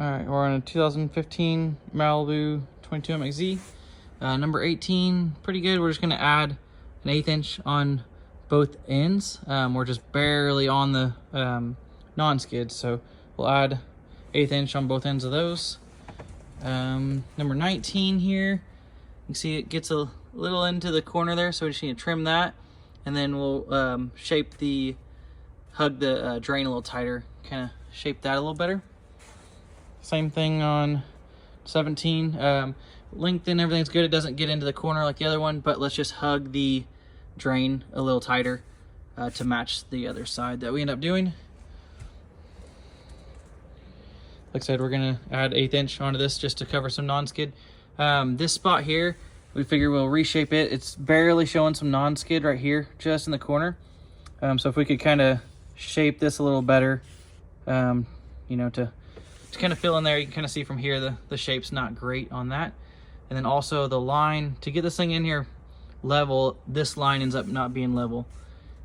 All right, we're on a 2015 Malibu 22 MXZ. Number 18, pretty good. We're just gonna add an 1/8 inch on both ends. We're just barely on the non-skid, so we'll add 1/8 inch on both ends of those. Number 19 here, you can see it gets a little into the corner there, so we just need to trim that, and then we'll hug the drain a little tighter, kind of shape that a little better. Same thing on 17. Length and everything's good. It doesn't get into the corner like the other one, but let's just hug the drain a little tighter to match the other side that we end up doing. Like I said, we're gonna add 1/8 inch onto this just to cover some non-skid. This spot here, we figure we'll reshape it. It's barely showing some non-skid right here, just in the corner. So if we could kind of shape this a little better, you know, to kind of fill in there. You can kind of see from here the shape's not great on that. And then also the line, to get this thing in here level, this line ends up not being level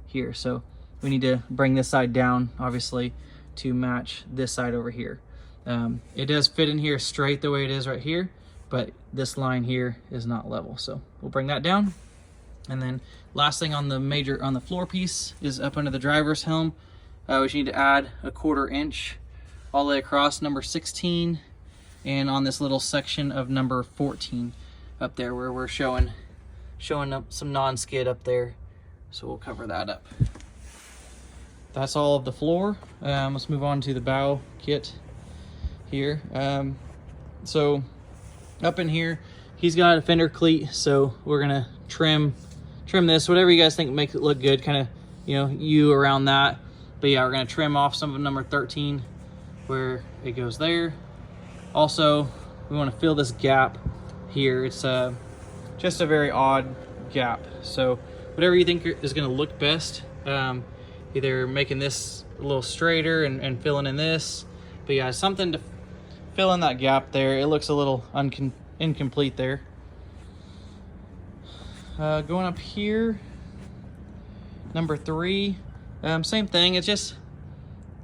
here. So we need to bring this side down, obviously, to match this side over here. It does fit in here straight the way it is right here, but this line here is not level. So we'll bring that down. And then last thing on the floor piece is up under the driver's helm. We just need to add a 1/4 inch all the way across number 16, and on this little section of number 14 up there where we're showing up some non-skid up there. So we'll cover that up. That's all of the floor. Let's move on to the bow kit here. So up in here, he's got a fender cleat, so we're gonna trim this, whatever you guys think makes it look good, kind of, you know, around that. But yeah, we're gonna trim off some of number 13 where it goes there. Also, we want to fill this gap here. It's just a very odd gap. So whatever you think is going to look best, either making this a little straighter and filling in this, but yeah, something to fill in that gap there. It looks a little incomplete there. Going up here, number 3, same thing. It's just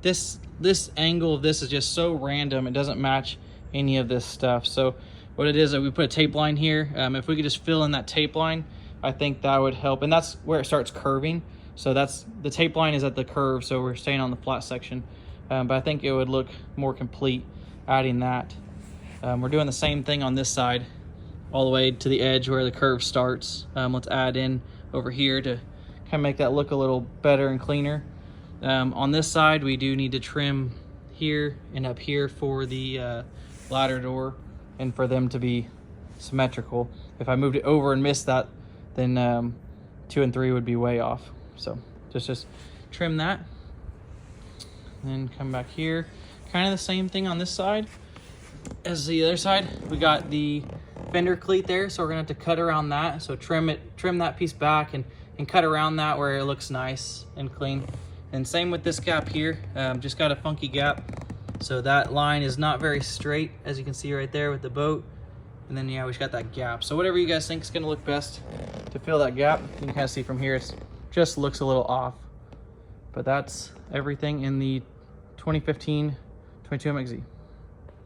this angle of this is just so random. It doesn't match any of this stuff. So what it is that we put a tape line here. If we could just fill in that tape line, I think that would help. And that's where it starts curving. So that's the tape line is at the curve, so we're staying on the flat section. But I think it would look more complete adding that. We're doing the same thing on this side all the way to the edge where the curve starts. Let's add in over here to kind of make that look a little better and cleaner. On this side, we do need to trim here and up here for the ladder door and for them to be symmetrical. If I moved it over and missed that, then 2 and 3 would be way off. So just trim that. And then come back here. Kind of the same thing on this side as the other side. We got the fender cleat there, so we're gonna have to cut around that. So trim that piece back and cut around that where it looks nice and clean. And same with this gap here, just got a funky gap. So that line is not very straight, as you can see right there with the boat. And then yeah, we just got that gap. So whatever you guys think is gonna look best to fill that gap, you can kind of see from here, it just looks a little off. But that's everything in the 2015 22 MXZ.